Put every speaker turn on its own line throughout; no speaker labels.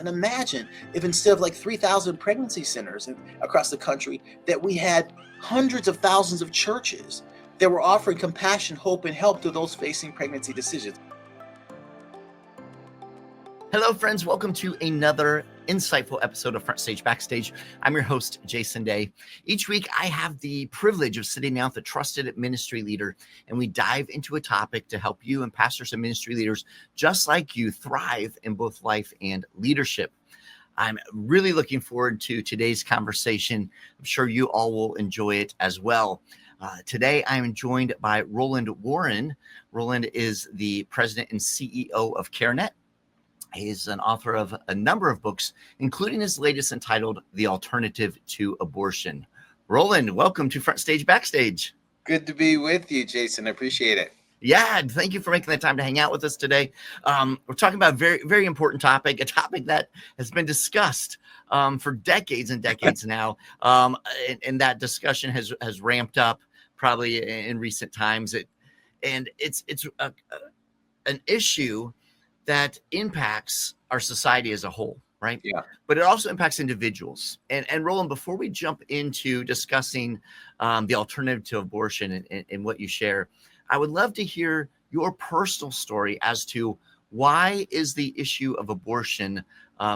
And imagine if instead of like 3,000 pregnancy centers across the country, that we had hundreds of thousands of churches that were offering compassion, hope, and help to those facing pregnancy decisions.
Hello, friends. Welcome to another insightful episode of FrontStage BackStage. I'm your host, Jason Daye. Each week, I have the privilege of sitting down with a trusted ministry leader, and we dive into a topic to help you and pastors and ministry leaders just like you thrive in both life and leadership. I'm really looking forward to today's conversation. I'm sure you all will enjoy it as well. Today, I'm joined by Roland Warren. Roland is the president and CEO of CareNet. He's an author of a number of books, including his latest entitled The Alternative to Abortion. Roland, welcome to FrontStage BackStage.
Good to be with you, Jason. I appreciate it.
Yeah, thank you for making the time to hang out with us today. We're talking about a very, very important topic, a topic that has been discussed for decades and decades now. And that discussion has ramped up probably in recent times. It's an issue that impacts our society as a whole, right?
Yeah.
But it also impacts individuals. And Roland, before we jump into discussing the alternative to abortion and what you share, I would love to hear your personal story as to why is the issue of abortion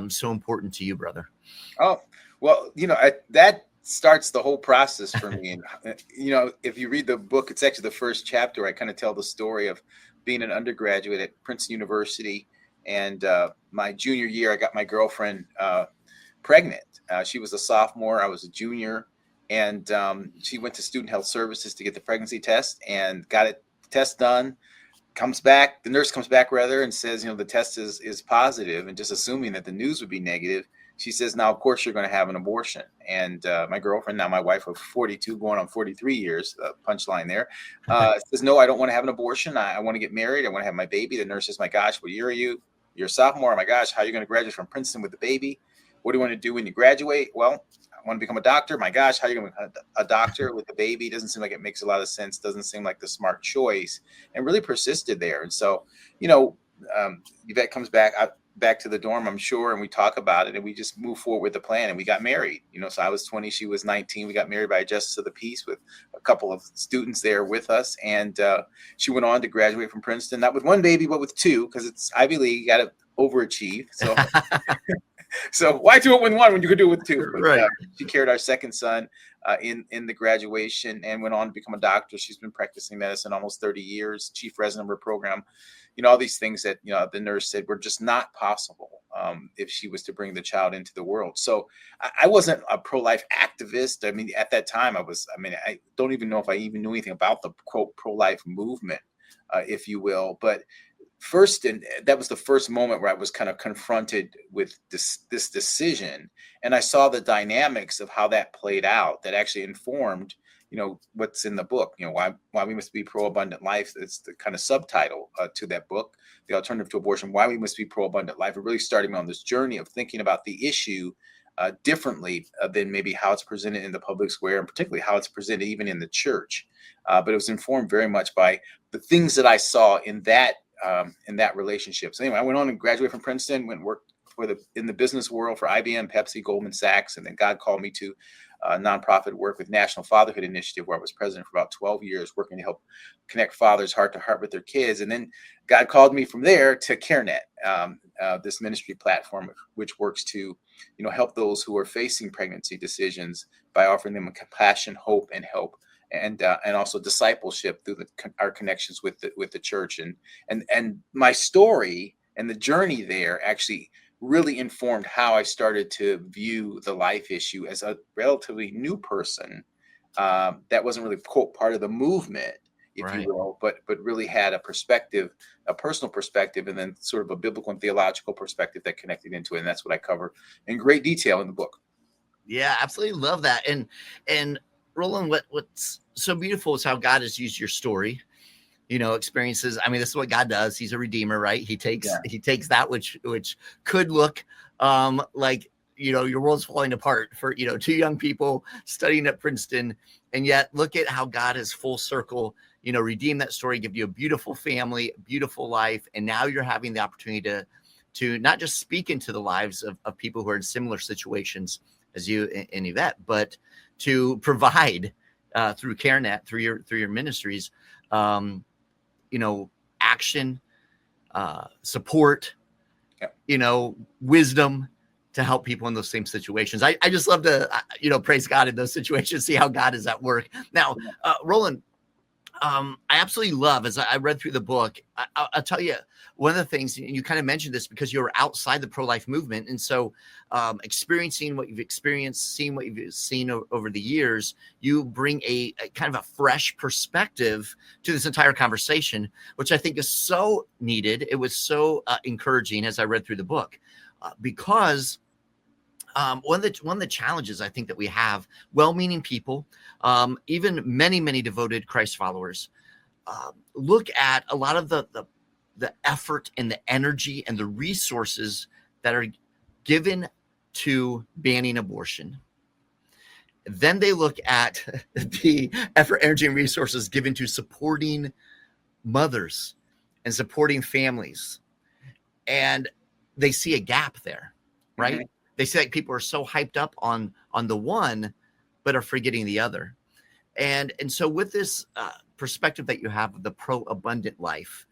so important to you, brother?
Oh, well, that starts the whole process for me. And, if you read the book, it's actually the first chapter. I kind of tell the story of being an undergraduate at Princeton University. And my junior year, I got my girlfriend pregnant. She was a sophomore. I was a junior. And she went to Student Health Services to get the pregnancy test and got the test done. The nurse comes back and says, the test is positive. And just assuming that the news would be negative, she says, now, of course, you're going to have an abortion. And my girlfriend, now my wife of 42, going on 43 years, punchline there, says, no, I don't want to have an abortion. I want to get married. I want to have my baby. The nurse says, my gosh, what year are you? You're a sophomore. Oh, my gosh, how are you going to graduate from Princeton with the baby? What do you want to do when you graduate? Well, I want to become a doctor. My gosh, how are you going to become a doctor with the baby? Doesn't seem like it makes a lot of sense. Doesn't seem like the smart choice, and really persisted there. And so, Yvette comes back to the dorm, I'm sure, and we talk about it, and we just move forward with the plan, and we got married. So I was 20, she was 19. We got married by justice of the peace with a couple of students there with us, and she went on to graduate from Princeton, not with one baby, but with two, because it's Ivy League, you got to overachieve. So, so why do it with one when you could do it with two? But,
right.
She carried our second son in the graduation and went on to become a doctor. She's been practicing medicine almost 30 years, chief resident of her program. All these things that, the nurse said were just not possible if she was to bring the child into the world. So I wasn't a pro-life activist. I mean, at that time I don't even know if I even knew anything about the quote pro-life movement, if you will. But first, and that was the first moment where I was kind of confronted with this decision. And I saw the dynamics of how that played out that actually informed what's in the book, why we must be pro-abundant life. It's the kind of subtitle to that book, The Alternative to Abortion, why we must be pro-abundant life. It really started me on this journey of thinking about the issue differently than maybe how it's presented in the public square, and particularly how it's presented even in the church. But it was informed very much by the things that I saw in that relationship. So anyway, I went on and graduated from Princeton, went and worked in the business world for IBM, Pepsi, Goldman Sachs, and then God called me to nonprofit work with National Fatherhood Initiative, where I was president for about 12 years, working to help connect fathers heart to heart with their kids. And then God called me from there to CareNet, this ministry platform, which works to, help those who are facing pregnancy decisions by offering them compassion, hope, and help, and also discipleship through our connections with the church. And my story and the journey there actually really informed how I started to view the life issue as a relatively new person that wasn't really, quote, part of the movement, if
Right.
you will, but really had a perspective, a personal perspective, and then sort of a biblical and theological perspective that connected into it. And that's what I cover in great detail in the book.
Yeah, absolutely love that. And Roland, what's so beautiful is how God has used your story, experiences. I mean, this is what God does. He's a redeemer, right? He takes that which could look like, your world's falling apart for, two young people studying at Princeton. And yet look at how God has full circle, redeemed that story, give you a beautiful family, beautiful life. And now you're having the opportunity to not just speak into the lives of people who are in similar situations as you and Yvette, but to provide through CareNet, through your ministries, action, support, wisdom to help people in those same situations. I just love to, praise God in those situations, see how God is at work. Now, Roland, I absolutely love, as I read through the book, I'll tell you, one of the things, you kind of mentioned this because you're outside the pro-life movement. And so experiencing what you've experienced, seeing what you've seen over the years, you bring a kind of a fresh perspective to this entire conversation, which I think is so needed. It was so encouraging as I read through the book because one of the challenges I think that we have, well-meaning people, even many devoted Christ followers, look at a lot of the effort and the energy and the resources that are given to banning abortion. Then they look at the effort, energy, and resources given to supporting mothers and supporting families, and they see a gap there, right? Mm-hmm. They say like people are so hyped up on the one, but are forgetting the other. And so with this perspective that you have of the pro-abundant life,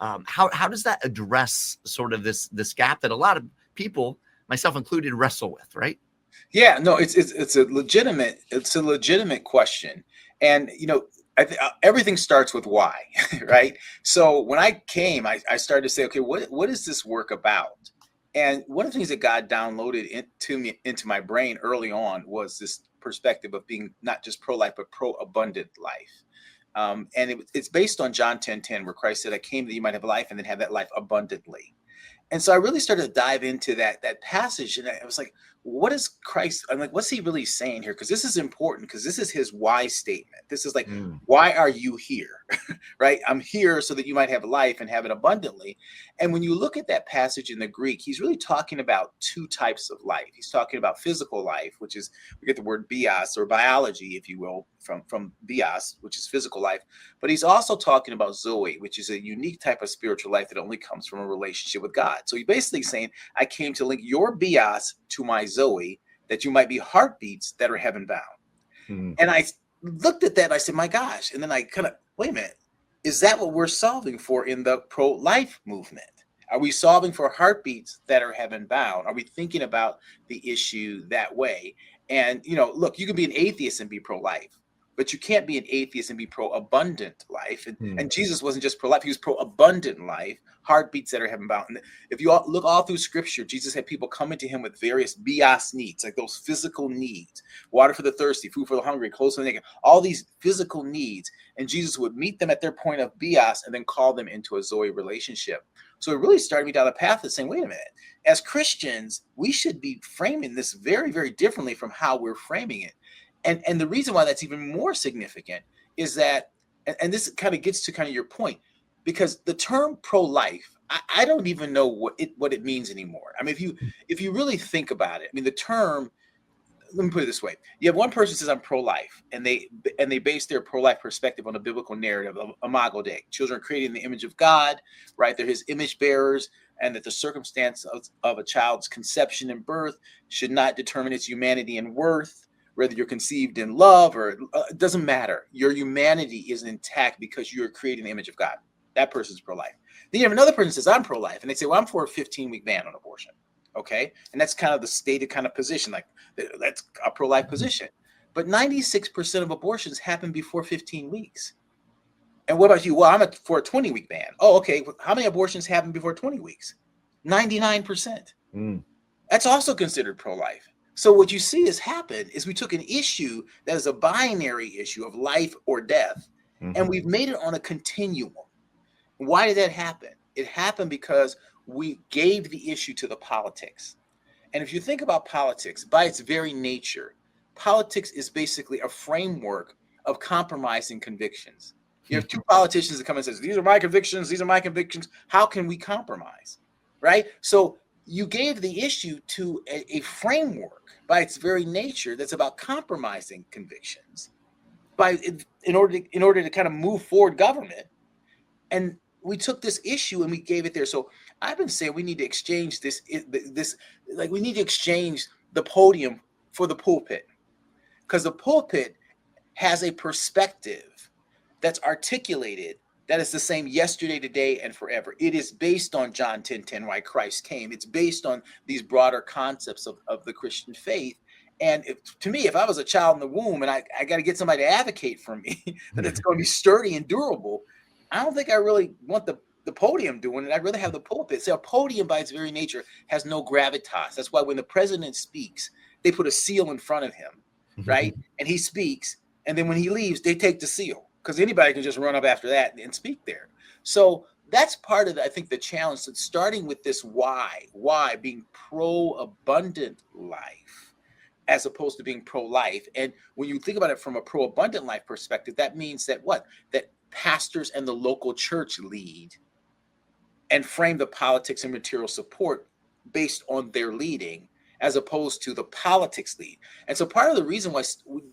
how does that address sort of this gap that a lot of people, myself included, wrestle with, right?
Yeah, no, it's a legitimate question. And, everything starts with why, right? So when I came, I started to say, okay, what is this work about? And one of the things that God downloaded into my brain early on was this perspective of being not just pro-life, but pro-abundant life. And it's based on John 10:10, where Christ said, I came that you might have life and then have that life abundantly. And so I really started to dive into that passage. And I was like, what is Christ? I'm like, what's he really saying here? Because this is important, because this is his why statement. This is like, why are you here? Right? I'm here so that you might have life and have it abundantly. And when you look at that passage in the Greek, he's really talking about two types of life. He's talking about physical life, which is, we get the word bios, or biology, if you will, from bios, which is physical life. But he's also talking about zoe, which is a unique type of spiritual life that only comes from a relationship with God. So he's basically saying, I came to link your bios to my zoe, that you might be heartbeats that are heaven bound. And I looked at that and I said, my gosh. And then I kind of, wait a minute, is that what we're solving for in the pro-life movement? Are we solving for heartbeats that are heaven bound? Are we thinking about the issue that way? And, look, you can be an atheist and be pro-life, but you can't be an atheist and be pro-abundant life. And Jesus wasn't just pro-life, he was pro-abundant life, heartbeats that are heaven bound. And if you look all through scripture, Jesus had people coming to him with various bios needs, like those physical needs, water for the thirsty, food for the hungry, clothes for the naked, all these physical needs. And Jesus would meet them at their point of bios and then call them into a zoe relationship. So it really started me down the path of saying, wait a minute, as Christians, we should be framing this very, very differently from how we're framing it. And the reason why that's even more significant is that, and this kind of gets to kind of your point, because the term pro-life, I don't even know what it means anymore. I mean, if you really think about it, I mean, the term, let me put it this way. You have one person who says, I'm pro-life, and they base their pro-life perspective on a biblical narrative of Imago Dei. Children are created in the image of God, right? They're his image bearers, and that the circumstance of a child's conception and birth should not determine its humanity and worth. Whether you're conceived in love or it doesn't matter. Your humanity is intact because you're created in the image of God. That person's pro-life. Then you have another person who says, I'm pro-life. And they say, well, I'm for a 15-week ban on abortion. Okay. And that's kind of the stated kind of position. Like that's a pro-life position. But 96% of abortions happen before 15 weeks. And what about you? Well, I'm for a 20-week ban. Oh, okay. How many abortions happen before 20 weeks? 99%. That's also considered pro-life. So what you see has happened is we took an issue that is a binary issue of life or death, and we've made it on a continuum. Why did that happen? It happened because we gave the issue to the politics. And if you think about politics, by its very nature, politics is basically a framework of compromising convictions. You have two politicians that come and says, these are my convictions, these are my convictions. How can we compromise? Right? So you gave the issue to a framework by its very nature that's about compromising convictions in order to kind of move forward government. And we took this issue and we gave it there. So I've been saying we need to exchange this, like we need to exchange the podium for the pulpit, because the pulpit has a perspective that's articulated that is the same yesterday, today, and forever. It is based on John 10:10, why Christ came. It's based on these broader concepts of the Christian faith. And to me, if I was a child in the womb and I got to get somebody to advocate for me that it's going to be sturdy and durable, I don't think I really want the podium doing it. I'd rather have the pulpit. So a podium by its very nature has no gravitas. That's why when the president speaks, they put a seal in front of him, right? And he speaks. And then when he leaves, they take the seal, because anybody can just run up after that and speak there. So that's part of, I think, the challenge. So starting with this why being pro-abundant life as opposed to being pro-life. And when you think about it from a pro-abundant life perspective, that means that that pastors and the local church lead and frame the politics and material support based on their leading, as opposed to the politics lead. And so part of the reason why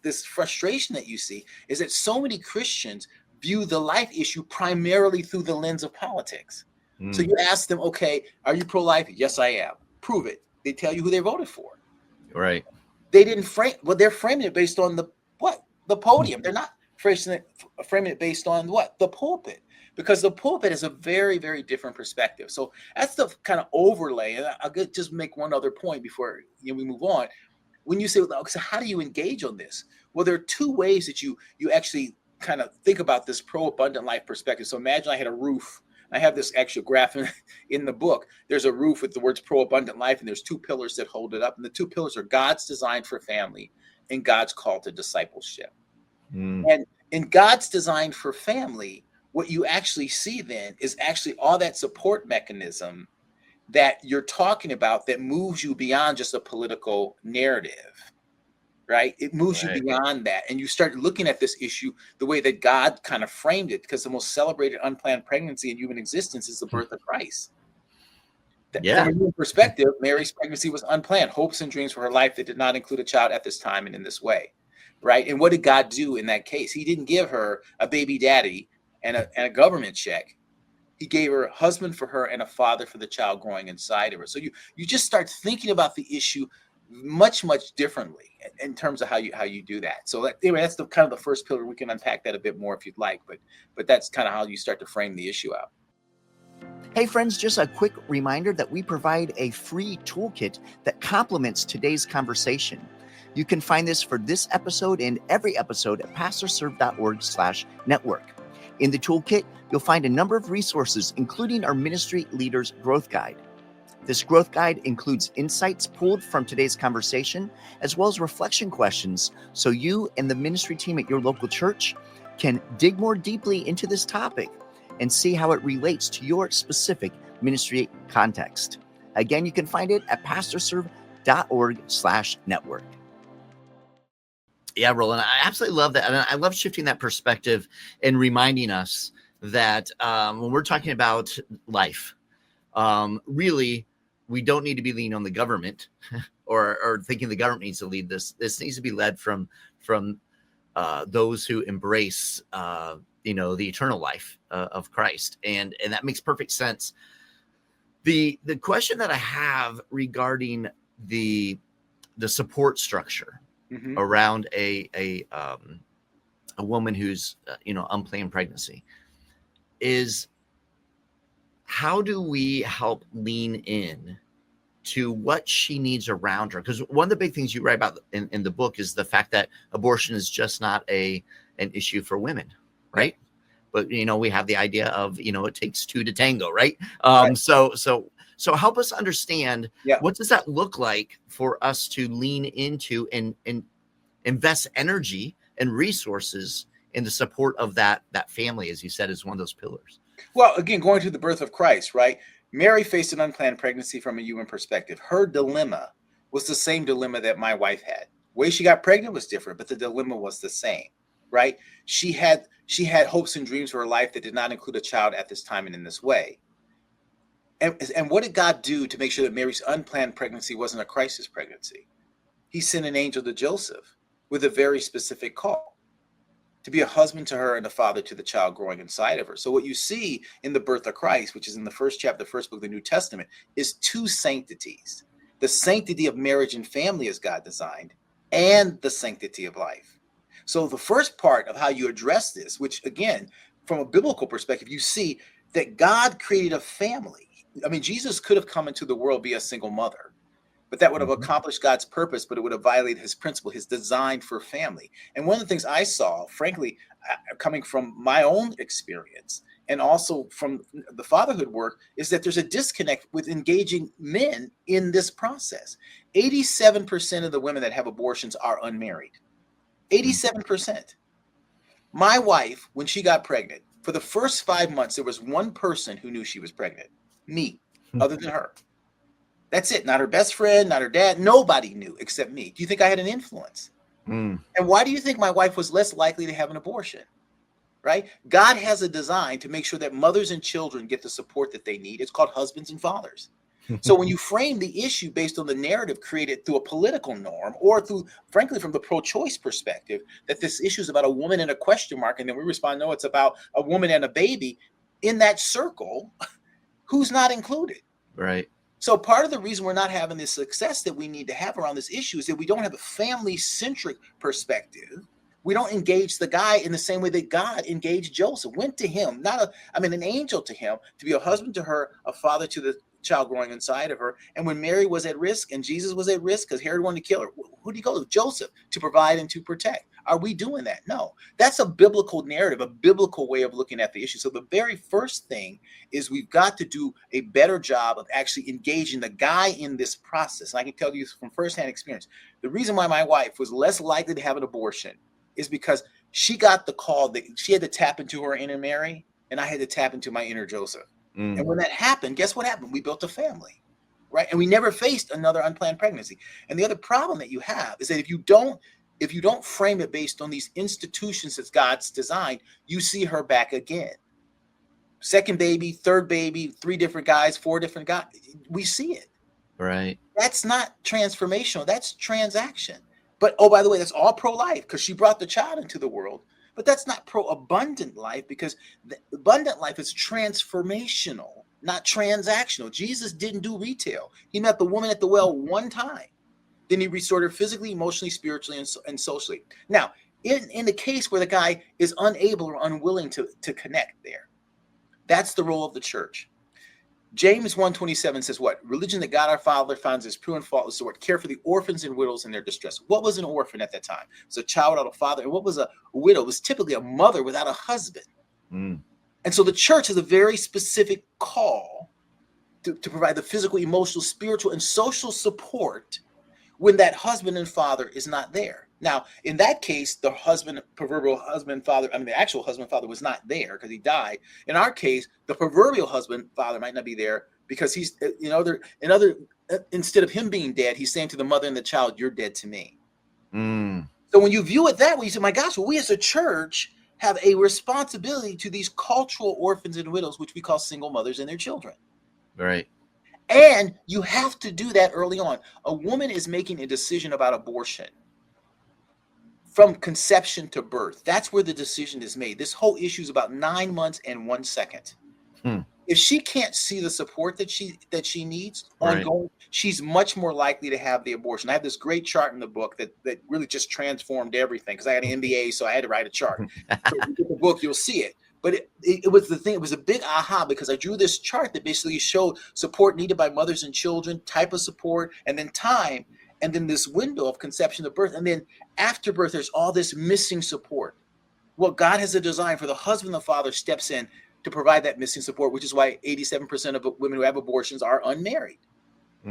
this frustration that you see is that so many Christians view the life issue primarily through the lens of politics. So you ask them, okay, are you pro-life? Yes, I am. Prove it. They tell you who they voted for.
Right.
They didn't they're framing it based on the podium. They're not framing it based on the pulpit, because the pulpit is a very, very different perspective. So that's the kind of overlay. And I'll just make one other point before we move on. When you say, so how do you engage on this? Well, there are two ways that you actually kind of think about this pro-abundant life perspective. So imagine I had a roof. I have this actual graph in the book. There's a roof with the words pro-abundant life, and there's two pillars that hold it up. And the two pillars are God's design for family and God's call to discipleship. And in God's design for family, what you actually see then is actually all that support mechanism that you're talking about that moves you beyond just a political narrative, right? It moves you beyond that. And you start looking at this issue the way that God kind of framed it, because the most celebrated unplanned pregnancy in human existence is the birth of Christ. From a human perspective, Mary's pregnancy was unplanned. Hopes and dreams for her life that did not include a child at this time and in this way, right? And what did God do in that case? He didn't give her a baby daddy and a government check. He gave her a husband for her and a father for the child growing inside of her. So you just start thinking about the issue much, much differently in terms of how you do that. So anyway, that's the kind of the first pillar. We can unpack that a bit more if you'd like, but that's kind of how you start to frame the issue out.
Hey friends, just a quick reminder that we provide a free toolkit that complements today's conversation. You can find this for this episode and every episode at pastorserve.org/network. In the toolkit, you'll find a number of resources, including our Ministry Leaders Growth Guide. This growth guide includes insights pulled from today's conversation, as well as reflection questions, so you and the ministry team at your local church can dig more deeply into this topic and see how it relates to your specific ministry context. Again, you can find it at pastorserve.org/network. Yeah, Roland, I absolutely love that. And I love shifting that perspective and reminding us that when we're talking about life, really, we don't need to be leaning on the government or thinking the government needs to lead this. This needs to be led from those who embrace, the eternal life of Christ. And that makes perfect sense. The question that I have regarding the support structure around a woman who's unplanned pregnancy is, how do we help lean in to what she needs around her? Because one of the big things you write about in the book is the fact that abortion is just not an issue for women, right? But we have the idea of it takes two to tango, right? So help us understand what does that look like for us to lean into and invest energy and resources in the support of that family, as you said, is one of those pillars.
Well, again, going to the birth of Christ, right? Mary faced an unplanned pregnancy from a human perspective. Her dilemma was the same dilemma that my wife had. The way she got pregnant was different, but the dilemma was the same, right? She had hopes and dreams for her life that did not include a child at this time and in this way. And what did God do to make sure that Mary's unplanned pregnancy wasn't a crisis pregnancy? He sent an angel to Joseph with a very specific call to be a husband to her and a father to the child growing inside of her. So what you see in the birth of Christ, which is in the first chapter, the first book of the New Testament, is two sanctities. The sanctity of marriage and family as God designed, and the sanctity of life. So the first part of how you address this, which again, from a biblical perspective, you see that God created a family. I mean, Jesus could have come into the world via a single mother, but that would have accomplished God's purpose, but it would have violated his principle, his design for family. And one of the things I saw, frankly, coming from my own experience and also from the fatherhood work, is that there's a disconnect with engaging men in this process. 87% of the women that have abortions are unmarried. 87%. My wife, when she got pregnant, for the first 5 months, there was one person who knew she was pregnant, me, other than her. That's it. Not her best friend, not her dad. Nobody knew except me. Do you think I had an influence? And why do you think my wife was less likely to have an abortion? Right? God has a design to make sure that mothers and children get the support that they need. It's called husbands and fathers. So when you frame the issue based on the narrative created through a political norm, or through, frankly, from the pro-choice perspective, that this issue is about a woman and a question mark, and then we respond, no, it's about a woman and a baby, in that circle, who's not included?
Right.
So part of the reason we're not having the success that we need to have around this issue is that we don't have a family-centric perspective. We don't engage the guy in the same way that God engaged Joseph. Went to him, an angel to him, to be a husband to her, a father to the child growing inside of her. And when Mary was at risk and Jesus was at risk because Herod wanted to kill her, who did he go to? Joseph, to provide and to protect. Are we doing that? No. That's a biblical narrative, a biblical way of looking at the issue. So the very first thing is we've got to do a better job of actually engaging the guy in this process. And I can tell you from firsthand experience, the reason why my wife was less likely to have an abortion is because she got the call that she had to tap into her inner Mary, and I had to tap into my inner Joseph. And when that happened, guess what happened? We built a family, right? And we never faced another unplanned pregnancy. And the other problem that you have is that if you don't frame it based on these institutions that God's designed, you see her back again. Second baby, third baby, 3 different guys, 4 different guys. We see it.
Right.
That's not transformational. That's transaction. But, oh, by the way, that's all pro-life because she brought the child into the world. But that's not pro-abundant life, because the abundant life is transformational, not transactional. Jesus didn't do retail. He met the woman at the well one time. Then he restored her physically, emotionally, spiritually, and socially. Now, in the case where the guy is unable or unwilling to connect there, that's the role of the church. James 1:27 says what? Religion that God our Father finds is pure and faultless, to care for the orphans and widows in their distress. What was an orphan at that time? It was a child without a father. And what was a widow? It was typically a mother without a husband. And so the church has a very specific call to provide the physical, emotional, spiritual, and social support when that husband and father is not there. Now, in that case, the proverbial husband, father, the actual husband, father was not there because he died. In our case, the proverbial husband, father might not be there because he's, instead of him being dead, he's saying to the mother and the child, you're dead to me. So when you view it that way, you say, my gosh, well, we as a church have a responsibility to these cultural orphans and widows, which we call single mothers and their children.
Right.
And you have to do that early on. A woman is making a decision about abortion from conception to birth. That's where the decision is made. This whole issue is about 9 months and 1 second. If she can't see the support that she needs ongoing, she's much more likely to have the abortion. I have this great chart in the book that really just transformed everything, because I had an MBA, so I had to write a chart. So if you get the book, you'll see it. But it was the thing. It was a big aha, because I drew this chart that basically showed support needed by mothers and children, type of support, and then time, and then this window of conception to birth. And then after birth, there's all this missing support. Well, God has a design for the husband and the father steps in to provide that missing support, which is why 87% of women who have abortions are unmarried.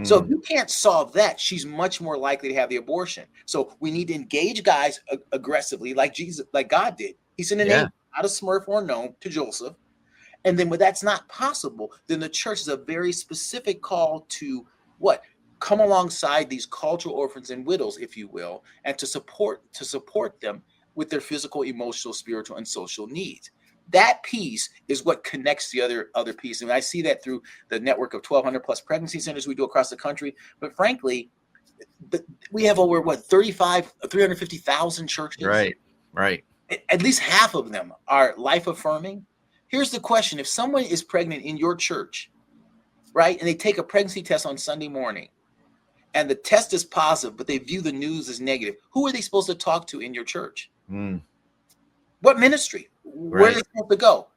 So if you can't solve that, she's much more likely to have the abortion. So we need to engage guys aggressively, like Jesus, like God did. He sent an angel, not a smurf or a gnome, to Joseph. And then when that's not possible, then the church is a very specific call to what? Come alongside these cultural orphans and widows, if you will, and to support them with their physical, emotional, spiritual, and social needs. That piece is what connects the other piece. And I see that through the network of 1,200 plus pregnancy centers we do across the country. But frankly, we have over 350,000 churches.
Right.
at least half of them are life affirming. Here's the question. If someone is pregnant in your church, right, and they take a pregnancy test on Sunday morning and the test is positive, but they view the news as negative, who are they supposed to talk to in your church? What ministry? Where are they supposed to go?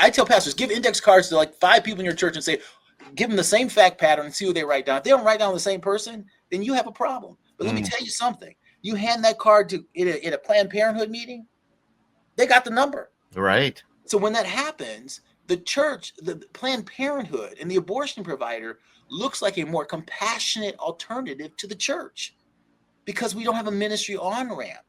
I tell pastors, give index cards to like 5 people in your church and say, give them the same fact pattern and see what they write down. If they don't write down the same person, then you have a problem. But let me tell you something. You hand that card to in a Planned Parenthood meeting, they got the number.
Right.
So when that happens, the church, the Planned Parenthood, and the abortion provider looks like a more compassionate alternative to the church because we don't have a ministry on-ramp.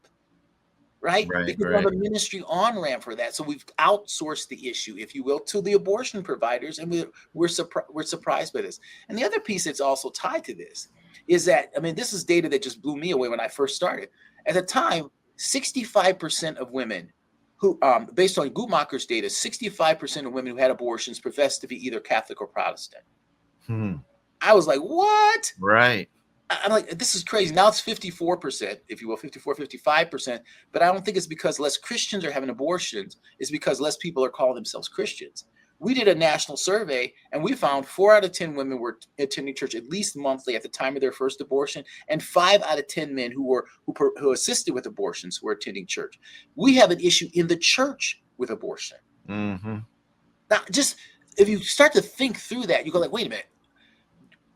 Right? Because we have a ministry on-ramp for that. So we've outsourced the issue, if you will, to the abortion providers, and we're surprised by this. And the other piece that's also tied to this is that, I mean, this is data that just blew me away when I first started. At the time, 65% of women who, based on Guttmacher's data, 65% of women who had abortions professed to be either Catholic or Protestant. I was like, what?
Right.
I'm like, this is crazy. Now it's 54%, if you will, 54, 55%. But I don't think it's because less Christians are having abortions. It's because less people are calling themselves Christians. We did a national survey, and we found 4 out of 10 women were attending church at least monthly at the time of their first abortion, and 5 out of 10 men who assisted with abortions were attending church. We have an issue in the church with abortion. Now, just if you start to think through that, you go like, wait a minute.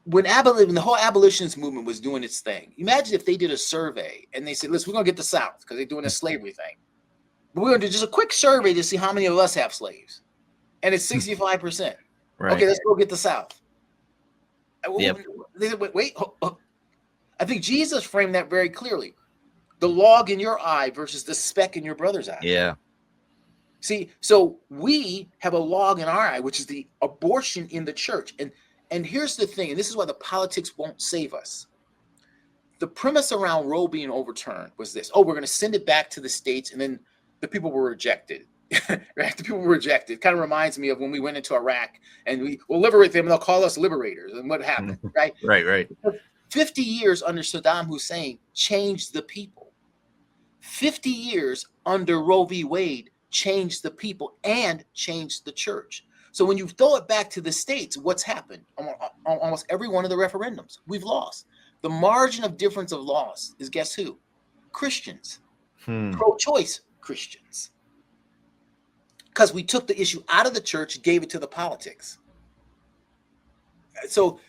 When the whole abolitionist movement was doing its thing, imagine if they did a survey and they said, listen, we're going to get the South because they're doing a slavery thing. But we're going to do just a quick survey to see how many of us have slaves. And it's 65%. Right. Okay, let's go get the South. Yep. Wait. I think Jesus framed that very clearly. The log in your eye versus the speck in your brother's eye.
Yeah.
See, so we have a log in our eye, which is the abortion in the church. And here's the thing, and this is why the politics won't save us. The premise around Roe being overturned was this. Oh, we're going to send it back to the states, and then the people were rejected. Right? The people were rejected. It kind of reminds me of when we went into Iraq, and we will liberate them, and they'll call us liberators. And what happened, right?
Right.
50 years under Saddam Hussein changed the people. 50 years under Roe v. Wade changed the people and changed the church. So when you throw it back to the states, what's happened? Almost every one of the referendums, we've lost. The margin of difference of loss is, guess who? Christians. Pro-choice Christians. Because we took the issue out of the church, gave it to the politics. So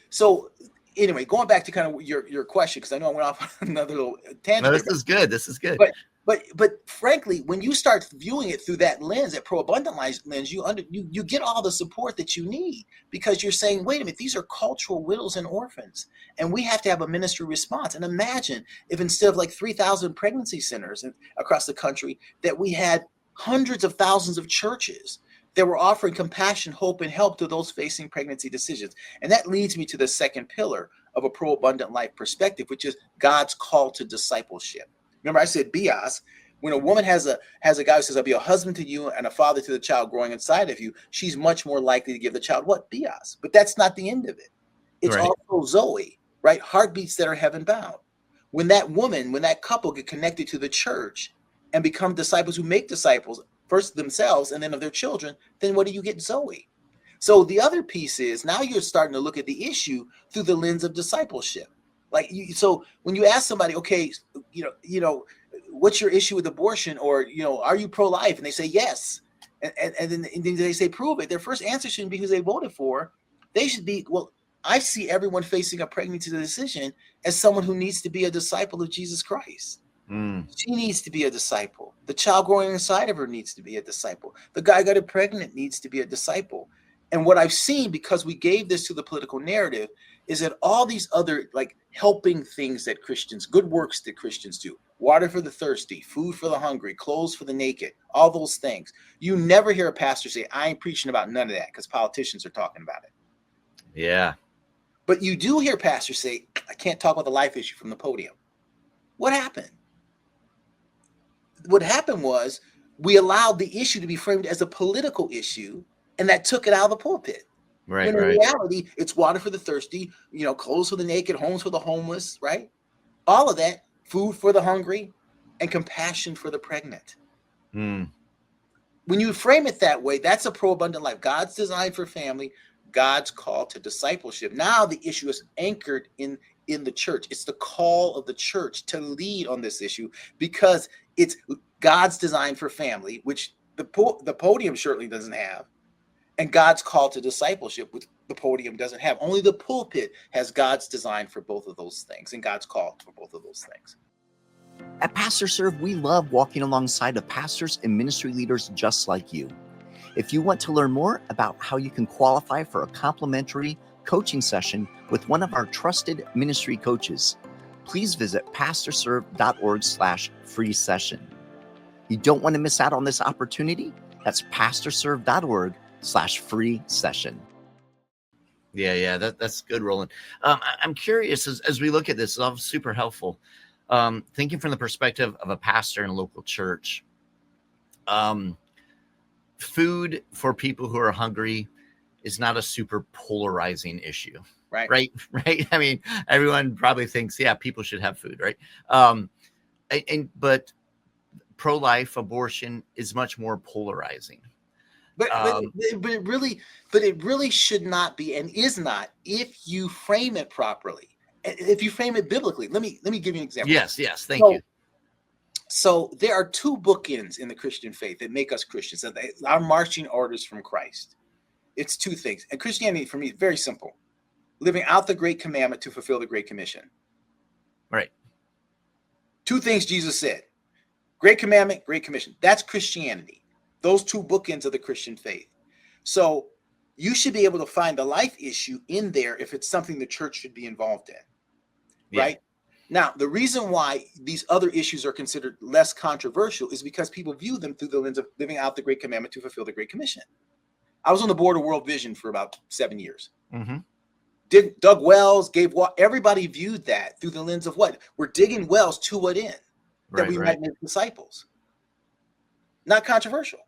anyway, going back to kind of your question, because I know I went off on another little tangent.
No, this is good. This is good.
But frankly, when you start viewing it through that lens, that pro-abundant lens, you get all the support that you need, because you're saying, wait a minute, these are cultural widows and orphans, and we have to have a ministry response. And imagine if instead of like 3,000 pregnancy centers across the country, that we had hundreds of thousands of churches that were offering compassion, hope, and help to those facing pregnancy decisions. And that leads me to the second pillar of a pro-abundant life perspective, which is God's call to discipleship. Remember, I said bios. When a woman has a guy who says, I'll be a husband to you and a father to the child growing inside of you, she's much more likely to give the child what? Bios. But that's not the end of it. It's also Zoe, right? Heartbeats that are heaven bound. When that couple get connected to the church and become disciples who make disciples, first themselves and then of their children, then what do you get? Zoe. So the other piece is now you're starting to look at the issue through the lens of discipleship. So when you ask somebody, okay, what's your issue with abortion, or are you pro-life, and they say yes, and then they say prove it, their first answer shouldn't be who they voted for. They should be, well, I see everyone facing a pregnancy decision as someone who needs to be a disciple of Jesus Christ. She needs to be a disciple. The child growing inside of her needs to be a disciple. The guy got her pregnant needs to be a disciple. And what I've seen, because we gave this to the political narrative, is that all these other helping things that Christians, good works that Christians do, water for the thirsty, food for the hungry, clothes for the naked, all those things. You never hear a pastor say, I ain't preaching about none of that, because politicians are talking about it.
Yeah.
But you do hear pastors say, I can't talk about the life issue from the podium. What happened? What happened was we allowed the issue to be framed as a political issue, and that took it out of the pulpit.
Right.
When in reality, it's water for the thirsty, clothes for the naked, homes for the homeless, right? All of that, food for the hungry. and compassion for the pregnant.
Mm.
When you frame it that way, that's a pro-abundant life. God's design for family, God's call to discipleship. Now the issue is anchored in the church. It's the call of the church to lead on this issue because it's God's design for family, which the podium certainly doesn't have, and God's call to discipleship, which the podium doesn't have. Only the pulpit has God's design for both of those things and God's call for both of those things.
At Pastor Serve, we love walking alongside of pastors and ministry leaders just like you. If you want to learn more about how you can qualify for a complimentary coaching session with one of our trusted ministry coaches, please visit pastorserve.org/free session. You don't want to miss out on this opportunity? That's pastorserve.org/free session. Yeah, that's good, Roland. I'm curious as we look at this, it's super helpful. Thinking from the perspective of a pastor in a local church, food for people who are hungry is not a super polarizing issue. Right. I mean, everyone probably thinks, yeah, people should have food, right? But pro-life abortion is much more polarizing.
But it really should not be and is not if you frame it properly. If you frame it biblically. Let me give you an example.
Yes, thank you.
So there are two bookends in the Christian faith that make us Christians. And our marching orders from Christ. It's two things. And Christianity, for me, is very simple. Living out the great commandment to fulfill the great commission.
Right.
Two things Jesus said. Great commandment, great commission. That's Christianity. Those two bookends of the Christian faith. So you should be able to find the life issue in there if it's something the church should be involved in. Yeah. Right? Now, the reason why these other issues are considered less controversial is because people view them through the lens of living out the great commandment to fulfill the great commission. I was on the board of World Vision for about 7 years.
Mm-hmm.
Dug wells, everybody viewed that through the lens of what? We're digging wells to what end? That we might make disciples. Not controversial.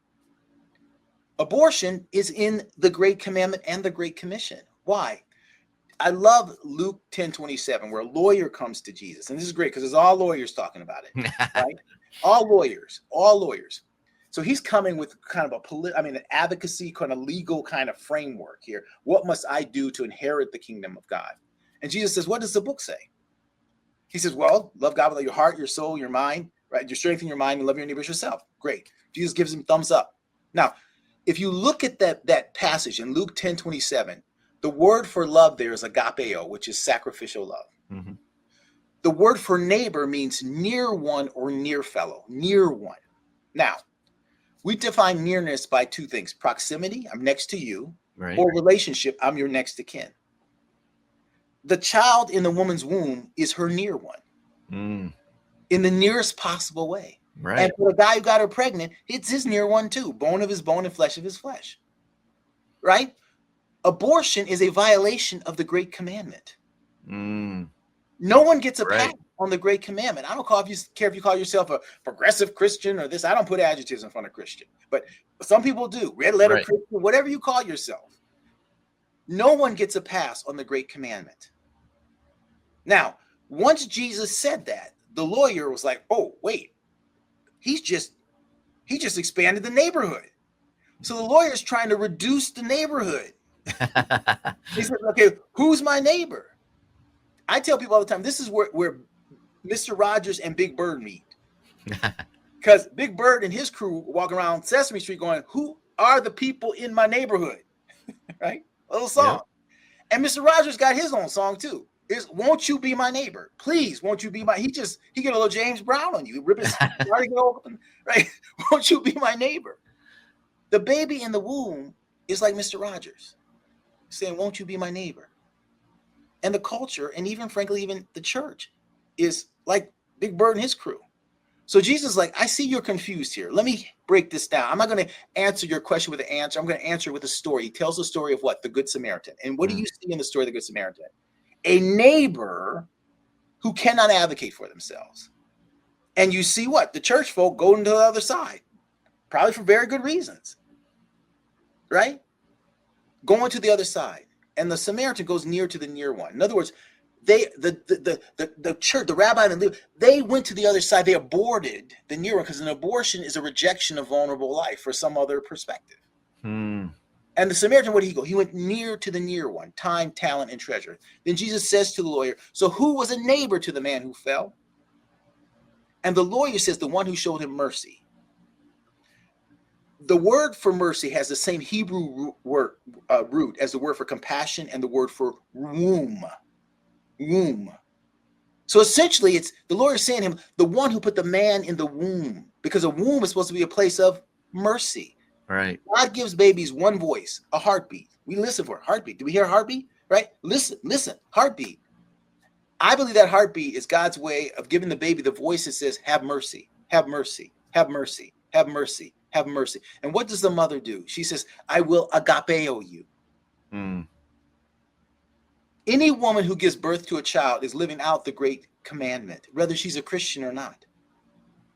Abortion is in the Great Commandment and the Great Commission. Why? I love Luke 10:27, where a lawyer comes to Jesus. And this is great because it's all lawyers talking about it. Right? All lawyers. So he's coming with kind of an advocacy, kind of legal kind of framework here. What must I do to inherit the kingdom of God? And Jesus says, what does the book say? He says, well, love God with all your heart, your soul, your mind, right? Your strength in your mind, and love your neighbor as yourself. Great. Jesus gives him thumbs up. Now, if you look at that passage in Luke 10:27, the word for love there is agapeo, which is sacrificial love. Mm-hmm. The word for neighbor means near one or near fellow, near one. Now, we define nearness by two things: proximity, I'm next to you, right, or relationship, I'm your next to kin. The child in the woman's womb is her near one, in the nearest possible way. Right. And for the guy who got her pregnant, it's his near one too, bone of his bone and flesh of his flesh. Right? Abortion is a violation of the Great Commandment. No one gets a pass on the Great Commandment. I don't care if you call yourself a progressive Christian or this. I don't put adjectives in front of Christian, but some people do. Red letter Christian, whatever you call yourself. No one gets a pass on the Great Commandment. Now, once Jesus said that, the lawyer was like, "Oh, wait, he just expanded the neighborhood." So the lawyer is trying to reduce the neighborhood. He said, "Okay, who's my neighbor?" I tell people all the time, this is where Mr. Rogers and Big Bird meet. Because Big Bird and his crew walk around Sesame Street going, "Who are the people in my neighborhood?" Right? A little song. Yep. And Mr. Rogers got his own song too. It's "Won't You Be My Neighbor? Please, won't you be my..." He get a little James Brown on you. Rip his open, right? "Won't you be my neighbor?" The baby in the womb is like Mr. Rogers saying, "Won't you be my neighbor?" And the culture, and even frankly, even the church, is like Big Bird and his crew. So Jesus is like, "I see you're confused here. Let me break this down. I'm not going to answer your question with an answer. I'm going to answer with a story." He tells the story of what? The Good Samaritan. And what do you see in the story of the Good Samaritan? A neighbor who cannot advocate for themselves. And you see what? The church folk go to the other side, probably for very good reasons, right? Going to the other side. And the Samaritan goes near to the near one. In other words, the church, the rabbi, and the they went to the other side. They aborted the near one because an abortion is a rejection of vulnerable life for some other perspective. And the Samaritan, where did he go? He went near to the near one, time, talent, and treasure. Then Jesus says to the lawyer, so who was a neighbor to the man who fell? And the lawyer says, the one who showed him mercy. The word for mercy has the same Hebrew root as the word for compassion and the word for womb. Womb. So essentially, it's the lawyer saying to him, the one who put the man in the womb, because a womb is supposed to be a place of mercy.
Right.
God gives babies one voice, a heartbeat. We listen for a heartbeat. Do we hear a heartbeat? Right? Listen, heartbeat. I believe that heartbeat is God's way of giving the baby the voice that says, have mercy, have mercy, have mercy, have mercy, have mercy. And what does the mother do? She says, I will agapeo you. Any woman who gives birth to a child is living out the great commandment, whether she's a Christian or not.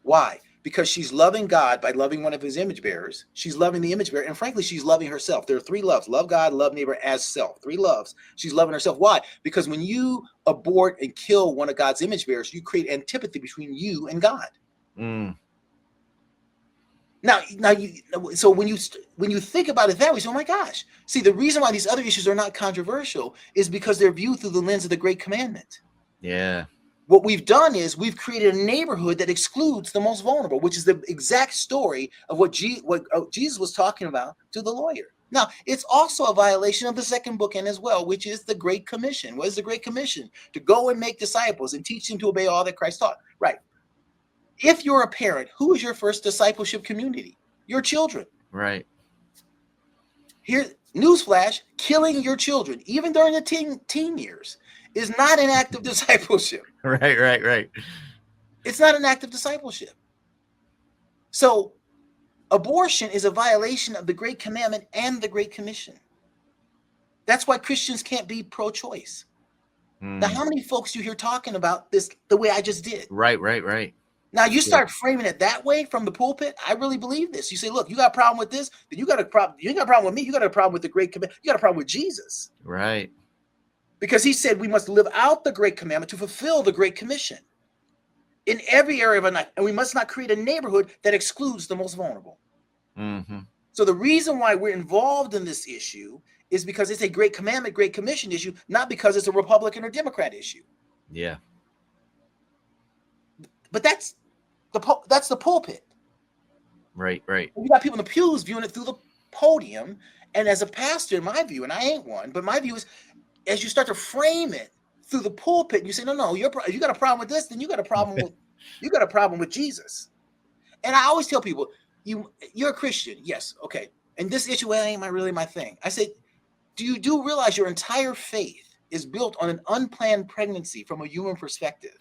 Why? Because she's loving God by loving one of his image bearers. She's loving the image bearer. And frankly, she's loving herself. There are three loves: love God, love neighbor, as self. Three loves. She's loving herself. Why? Because when you abort and kill one of God's image bearers, you create antipathy between you and God. So when you think about it that way, you say, oh my gosh. See, the reason why these other issues are not controversial is because they're viewed through the lens of the great commandment.
Yeah.
What we've done is we've created a neighborhood that excludes the most vulnerable, which is the exact story of what Jesus was talking about to the lawyer. Now, it's also a violation of the second bookend as well, which is the Great Commission. What is the Great Commission? To go and make disciples and teach them to obey all that Christ taught. Right. If you're a parent, who is your first discipleship community? Your children.
Right.
Here, newsflash, killing your children, even during the teen years, is not an act of discipleship.
Right.
It's not an act of discipleship. So abortion is a violation of the Great Commandment and the Great Commission. That's why Christians can't be pro-choice. Now, how many folks you hear talking about this the way I just did?
Right.
Now, you start framing it that way from the pulpit. I really believe this. You say, look, you got a problem with this, then you got a problem. You ain't got a problem with me. You got a problem with the Great Commandment. You got a problem with Jesus.
Right.
Because he said we must live out the Great Commandment to fulfill the Great Commission in every area of our life. And we must not create a neighborhood that excludes the most vulnerable. So the reason why we're involved in this issue is because it's a Great Commandment, Great Commission issue, not because it's a Republican or Democrat issue.
Yeah.
But that's the pulpit.
Right.
You got people in the pews viewing it through the podium. And as a pastor, in my view, and I ain't one, but my view is, as you start to frame it through the pulpit, and you say, no, you got a problem with this, then you got a problem with Jesus. And I always tell people, you're a Christian, yes, okay. And this issue, well, ain't really my thing. I say, do you realize your entire faith is built on an unplanned pregnancy from a human perspective,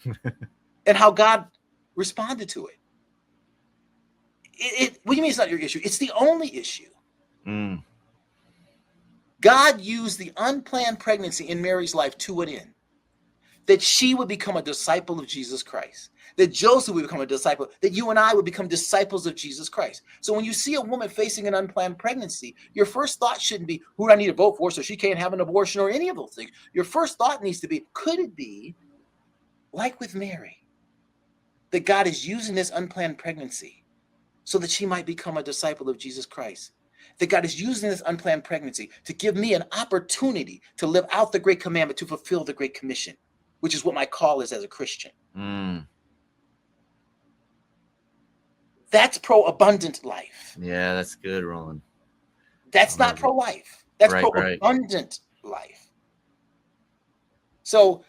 and how God responded to it? What do you mean it's not your issue? It's the only issue. God used the unplanned pregnancy in Mary's life to an end, that she would become a disciple of Jesus Christ, that Joseph would become a disciple, that you and I would become disciples of Jesus Christ. So when you see a woman facing an unplanned pregnancy, your first thought shouldn't be, who do I need to vote for so she can't have an abortion or any of those things. Your first thought needs to be, could it be like with Mary, that God is using this unplanned pregnancy so that she might become a disciple of Jesus Christ? That God is using this unplanned pregnancy to give me an opportunity to live out the Great Commandment, to fulfill the Great Commission, which is what my call is as a Christian. That's pro-abundant life.
Yeah, that's good, Roland.
That's not pro-life. That's pro-abundant life. So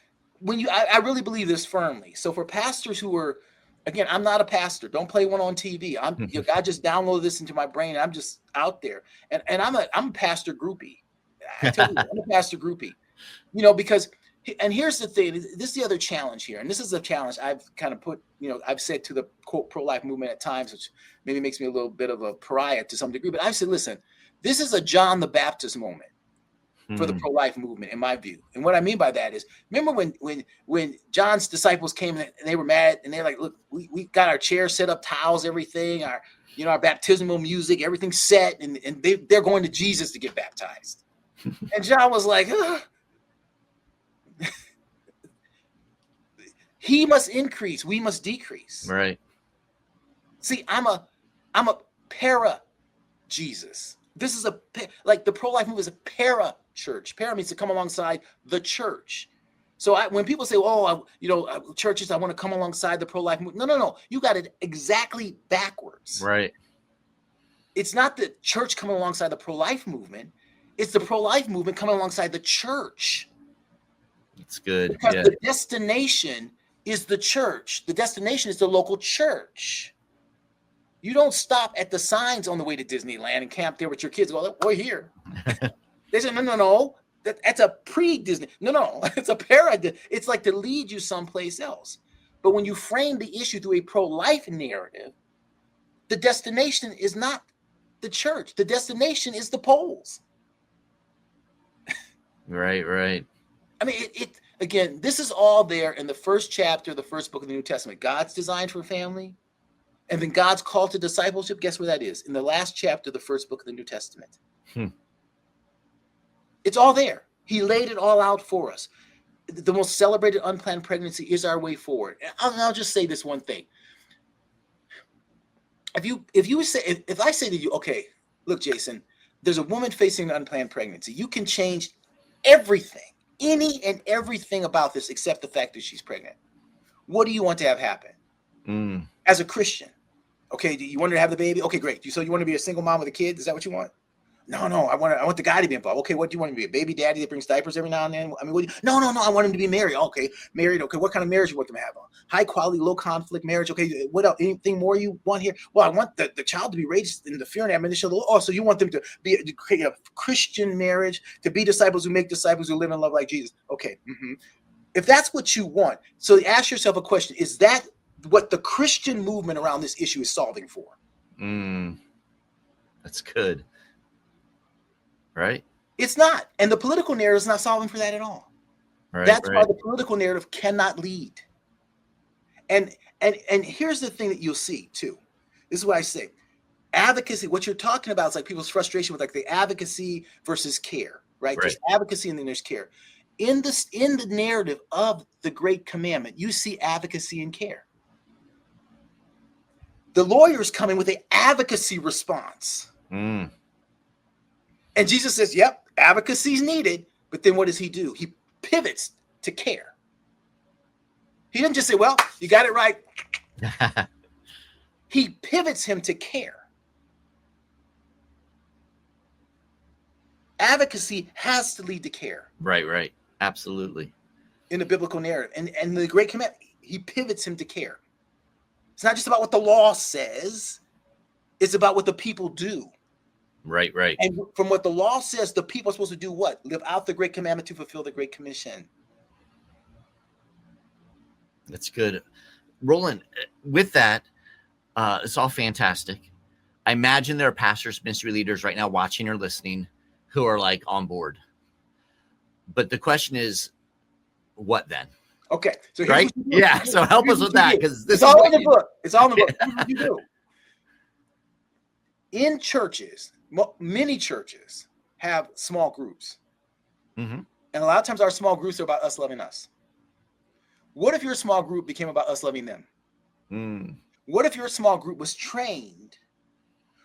I really believe this firmly. So for pastors who are, again, I'm not a pastor. Don't play one on TV. God just downloaded this into my brain. And I'm just out there, and I'm a pastor groupie. I tell you, I'm a pastor groupie. Because, and here's the thing. This is the other challenge here, and this is a challenge I've kind of put. I've said to the quote pro-life movement at times, which maybe makes me a little bit of a pariah to some degree. But I've said, listen, this is a John the Baptist moment for the pro-life movement, in my view. And what I mean by that is, remember when John's disciples came and they were mad, and they're like, look, we got our chairs set up, towels, everything, our baptismal music, everything's set, and they're going to Jesus to get baptized. And John was like, He must increase, we must decrease.
Right.
See, I'm a para Jesus. This is like the pro-life movement is a para church. Para means to come alongside the church. So when people say, churches, I want to come alongside the pro-life movement. No. You got it exactly backwards.
Right.
It's not the church coming alongside the pro-life movement. It's the pro-life movement coming alongside the church.
It's good.
Because the destination is the church. The destination is the local church. You don't stop at the signs on the way to Disneyland and camp there with your kids. Go, we're here. They say, no. That's a pre-Disney. No. It's a paradigm. It's like to lead you someplace else. But when you frame the issue through a pro-life narrative, the destination is not the church. The destination is the polls.
Right.
I mean, again, this is all there in the first chapter, the first book of the New Testament. God's design for family, and then God's call to discipleship. Guess where that is? In the last chapter, the first book of the New Testament. It's all there. He laid it all out for us. The most celebrated unplanned pregnancy is our way forward. And I'll just say this one thing. If I say to you, okay, look, Jason, there's a woman facing an unplanned pregnancy. You can change everything, any and everything about this except the fact that she's pregnant. What do you want to have happen? As a Christian? Okay, do you want her to have the baby? Okay, great. So you want to be a single mom with a kid? Is that what you want? No, I want the guy to be involved. Okay, what do you want him to be? A baby daddy that brings diapers every now and then? I mean, no, I want him to be married. Okay, married. Okay, what kind of marriage you want them to have? High quality, low conflict marriage. Okay, what else? Anything more you want here? Well, I want the child to be raised in the fear and admonition of the Lord. Oh, so you want them to create a Christian marriage, to be disciples who make disciples who live and love like Jesus. Okay, if that's what you want, so ask yourself a question: is that what the Christian movement around this issue is solving for?
That's good. Right?
It's not. And the political narrative is not solving for that at all.
Right,
That's why the political narrative cannot lead. And here's the thing that you'll see too. This is what I say. Advocacy, what you're talking about is like people's frustration with like the advocacy versus care, right? There's advocacy and then there's care. In the narrative of the Great Commandment, you see advocacy and care. The lawyer's coming with an advocacy response. And Jesus says, yep, advocacy is needed. But then what does he do? He pivots to care. He doesn't just say, well, you got it right. He pivots him to care. Advocacy has to lead to care.
Right. Absolutely.
In the biblical narrative. And the Great Commandment, he pivots him to care. It's not just about what the law says. It's about what the people do.
Right.
And from what the law says, the people are supposed to do what? Live out the Great Commandment to fulfill the Great Commission.
That's good. Roland, with that, it's all fantastic. I imagine there are pastors, ministry leaders right now watching or listening who are like on board. But the question is, what then?
Okay. So
right? Yeah. So help us with that, because
it's all in the book. It's all in the book. Here's what you do. In churches, many churches have small groups. And a lot of times our small groups are about us loving us. What if your small group became about us loving them? What if your small group was trained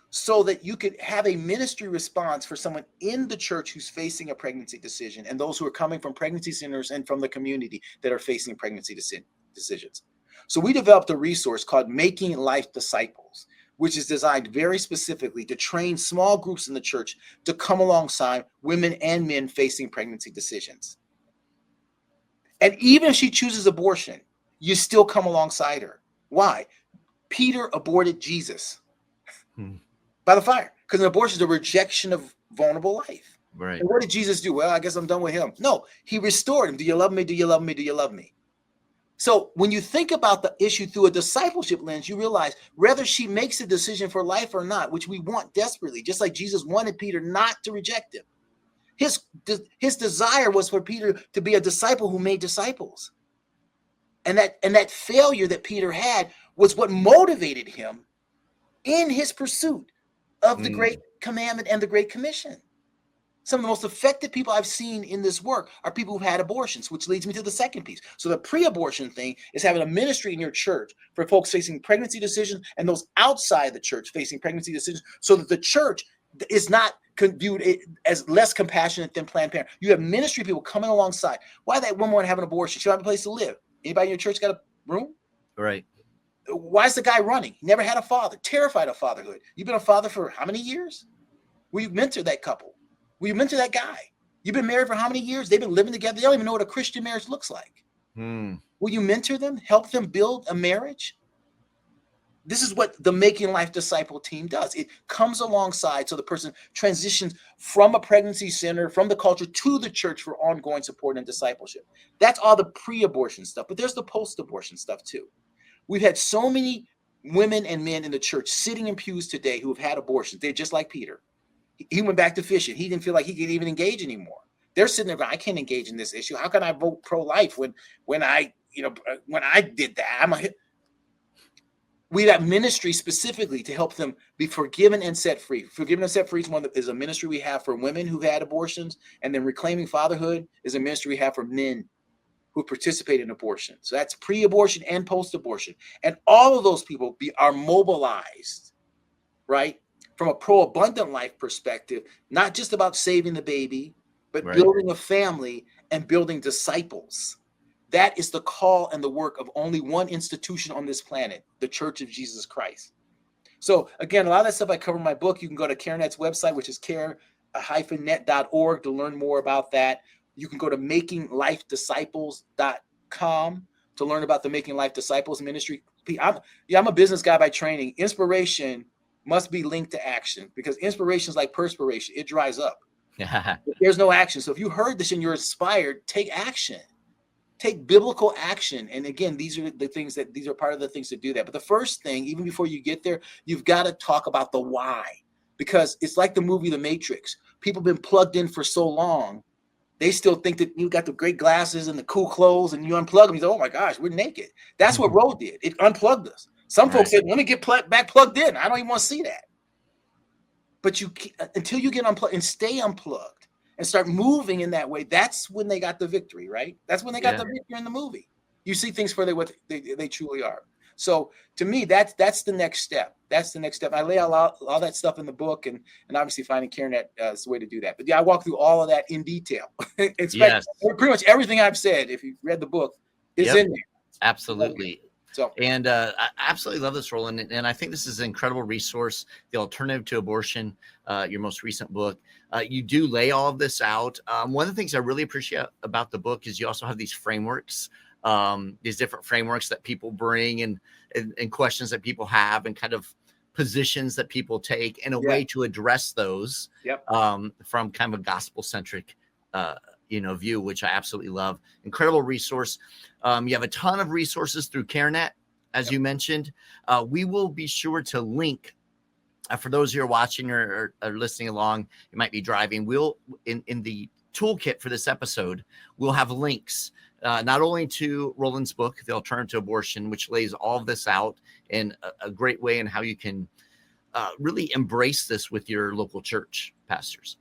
so that you could have a ministry response for someone in the church who's facing a pregnancy decision, and those who are coming from pregnancy centers and from the community that are facing pregnancy decisions? So we developed a resource called Making Life Disciples, which is designed very specifically to train small groups in the church to come alongside women and men facing pregnancy decisions. And even if she chooses abortion, you still come alongside her. Why? Peter aborted Jesus by the fire, because an abortion is a rejection of vulnerable life.
Right.
And what did Jesus do? Well, I guess I'm done with him. No, he restored him. Do you love me? Do you love me? Do you love me? So when you think about the issue through a discipleship lens, you realize whether she makes a decision for life or not, which we want desperately, just like Jesus wanted Peter not to reject him. His desire was for Peter to be a disciple who made disciples. And that failure that Peter had was what motivated him in his pursuit of the Great Commandment and the Great Commission. Some of the most effective people I've seen in this work are people who've had abortions, which leads me to the second piece. So the pre-abortion thing is having a ministry in your church for folks facing pregnancy decisions and those outside the church facing pregnancy decisions, so that the church is not viewed as less compassionate than Planned Parenthood. You have ministry people coming alongside. Why that woman want to have an abortion? She don't have a place to live. Anybody in your church got a room?
Right.
Why is the guy running? He never had a father, terrified of fatherhood. You've been a father for how many years? Will you mentor that couple? Will you mentor that guy? You've been married for how many years? They've been living together. They don't even know what a Christian marriage looks like. Will you mentor them? Help them build a marriage? This is what the Making Life Disciple team does. It comes alongside so the person transitions from a pregnancy center, from the culture, to the church for ongoing support and discipleship. That's all the pre-abortion stuff, but there's the post-abortion stuff too. We've had so many women and men in the church sitting in pews today who have had abortions. They're just like Peter. He went back to fishing. He didn't feel like he could even engage anymore. They're sitting there going, I can't engage in this issue. How can I vote pro-life when I did that? We have ministry specifically to help them be forgiven and set free. Forgiven and set free is a ministry we have for women who've had abortions, and then Reclaiming Fatherhood is a ministry we have for men who participate in abortion. So that's pre-abortion and post-abortion. And all of those people are mobilized, right? From a pro-abundant life perspective, not just about saving the baby, but building a family and building disciples. That is the call and the work of only one institution on this planet, the Church of Jesus Christ. So again, a lot of that stuff I cover in my book. You can go to CareNet's website, which is care-net.org, to learn more about that. You can go to makinglifedisciples.com to learn about the Making Life Disciples ministry. I'm a business guy by training. Inspiration must be linked to action, because inspiration is like perspiration. It dries up. There's no action. So if you heard this and you're inspired, take action. Take biblical action. And again, these are part of the things to do that. But the first thing, even before you get there, you've got to talk about the why, because it's like the movie The Matrix. People have been plugged in for so long. They still think that you got the great glasses and the cool clothes, and you unplug them. You say, oh my gosh, we're naked. That's what Roe did. It unplugged us. Some folks said, let me get back plugged in. I don't even want to see that. But until you get unplugged and stay unplugged and start moving in that way, that's when they got the victory, right? That's when they got the victory in the movie. You see things for what they truly are. So to me, that's the next step. That's the next step. I lay out all that stuff in the book, and obviously finding CareNet is the way to do that. But yeah, I walk through all of that in detail. Pretty much everything I've said, if you read the book, is in there.
Absolutely.
So,
and I absolutely love this, Roland. And I think this is an incredible resource, The Alternative to Abortion, your most recent book. You do lay all of this out. One of the things I really appreciate about the book is you also have these frameworks, these different frameworks that people bring and questions that people have, and kind of positions that people take in a way to address those from kind of a gospel-centric view, which I absolutely love. Incredible resource. You have a ton of resources through CareNet, as you mentioned. We will be sure to link, for those who are watching or listening along, you might be driving. We'll in the toolkit for this episode, we'll have links not only to Roland's book, The Alternative to Abortion, which lays all of this out in a great way, and how you can really embrace this with your local church pastors.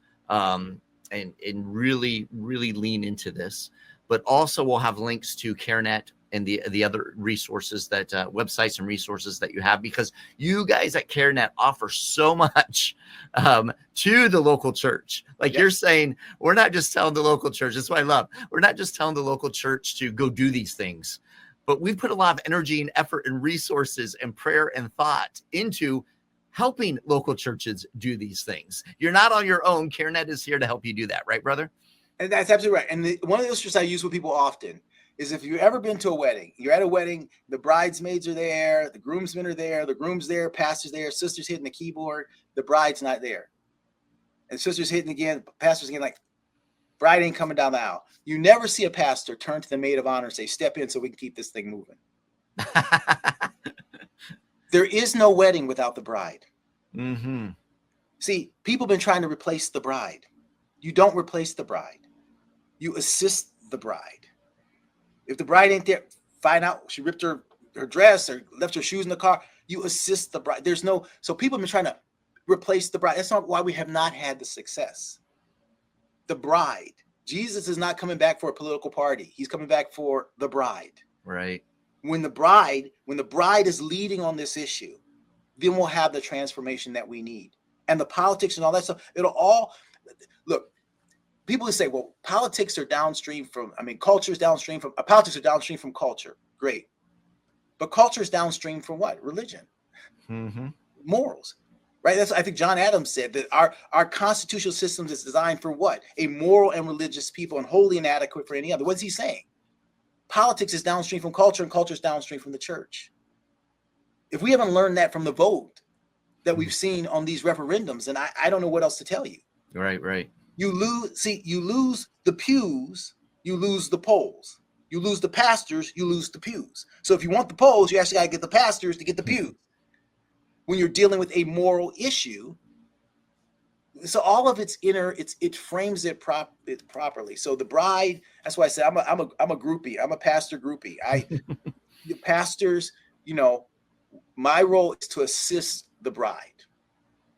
And really, really lean into this. But also we'll have links to CareNet and the other resources that websites and resources that you have, because you guys at CareNet offer so much to the local church. Like you're saying, we're not just telling the local church. That's what I love. We're not just telling the local church to go do these things, but we've put a lot of energy and effort and resources and prayer and thought into helping local churches do these things. You're not on your own. CareNet is here to help you do that. Right, brother?
And that's absolutely right. And one of the illustrations I use with people often is, if you've ever been to a wedding, you're at a wedding, the bridesmaids are there, the groomsmen are there, the groom's there, pastor's there, sister's hitting the keyboard, the bride's not there. And sister's hitting again, pastor's again, like, bride ain't coming down the aisle. You never see a pastor turn to the maid of honor and say, step in so we can keep this thing moving. There is no wedding without the bride.
Mm-hmm.
See, people have been trying to replace the bride. You don't replace the bride. You assist the bride. If the bride ain't there, find out she ripped her dress or left her shoes in the car. You assist the bride. So people have been trying to replace the bride. That's not why we have not had the success. the bride. Jesus is not coming back for a political party. He's coming back for the bride.
Right.
When the bride is leading on this issue, then we'll have the transformation that we need. And the politics and all that stuff, it'll all look. People who say, well, politics are downstream from, culture is downstream from, politics are downstream from culture. Great. But culture is downstream from what? Religion.
Mm-hmm.
Morals. Right? That's, I think John Adams said that our constitutional system is designed for what? A moral and religious people, and wholly inadequate for any other. What's he saying? Politics is downstream from culture, and culture is downstream from the church. If we haven't learned that from the vote that we've seen on these referendums, and I don't know what else to tell you.
Right.
You lose the pews, you lose the polls. You lose the pastors, you lose the pews. So if you want the polls, you actually got to get the pastors to get the pews. When you're dealing with a moral issue, so all of its inner, it frames it properly. So the bride, that's why I say I'm a groupie. I'm a pastor groupie. The pastors, my role is to assist the bride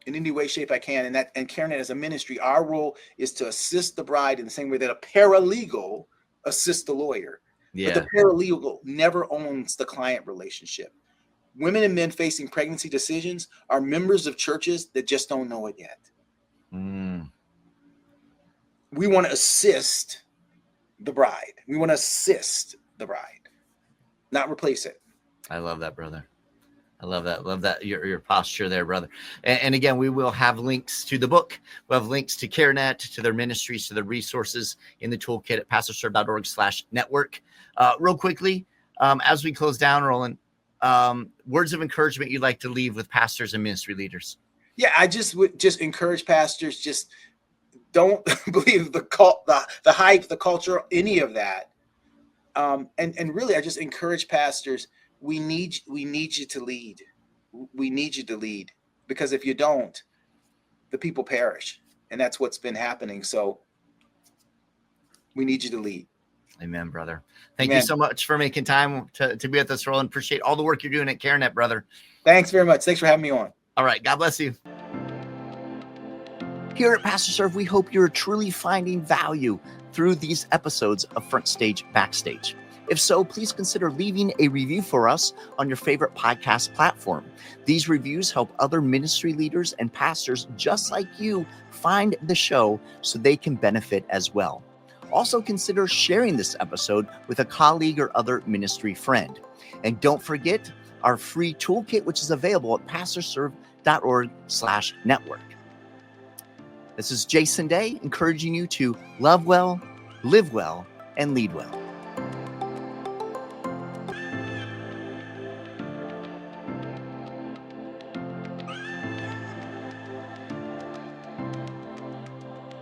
in any way, shape I can. And Karen, as a ministry, our role is to assist the bride in the same way that a paralegal assists the lawyer.
Yeah.
But the paralegal never owns the client relationship. Women and men facing pregnancy decisions are members of churches that just don't know it yet.
Mm.
We want to assist the bride. We want to assist the bride, not replace it.
I love that, brother. I love that. Love that. Your posture there, brother. And again, we will have links to the book. We'll have links to CareNet, to their ministries, to their resources in the toolkit at pastorserve.org/network. Real quickly, as we close down, Roland, words of encouragement you'd like to leave with pastors and ministry leaders.
Yeah, I would encourage pastors, just don't believe the hype, the culture, any of that. And really, I just encourage pastors, we need you to lead. We need you to lead, because if you don't, the people perish. And that's what's been happening. So we need you to lead.
Amen, brother. Thank you so much for making time to be with us, Roland. Appreciate all the work you're doing at CareNet, brother.
Thanks very much. Thanks for having me on.
All right. God bless you. Here at Pastor Serve, we hope you're truly finding value through these episodes of FrontStage BackStage. If so, please consider leaving a review for us on your favorite podcast platform. These reviews help other ministry leaders and pastors just like you find the show so they can benefit as well. Also consider sharing this episode with a colleague or other ministry friend. And don't forget our free toolkit, which is available at pastorserve.org/network. This is Jason Daye, encouraging you to love well, live well, and lead well.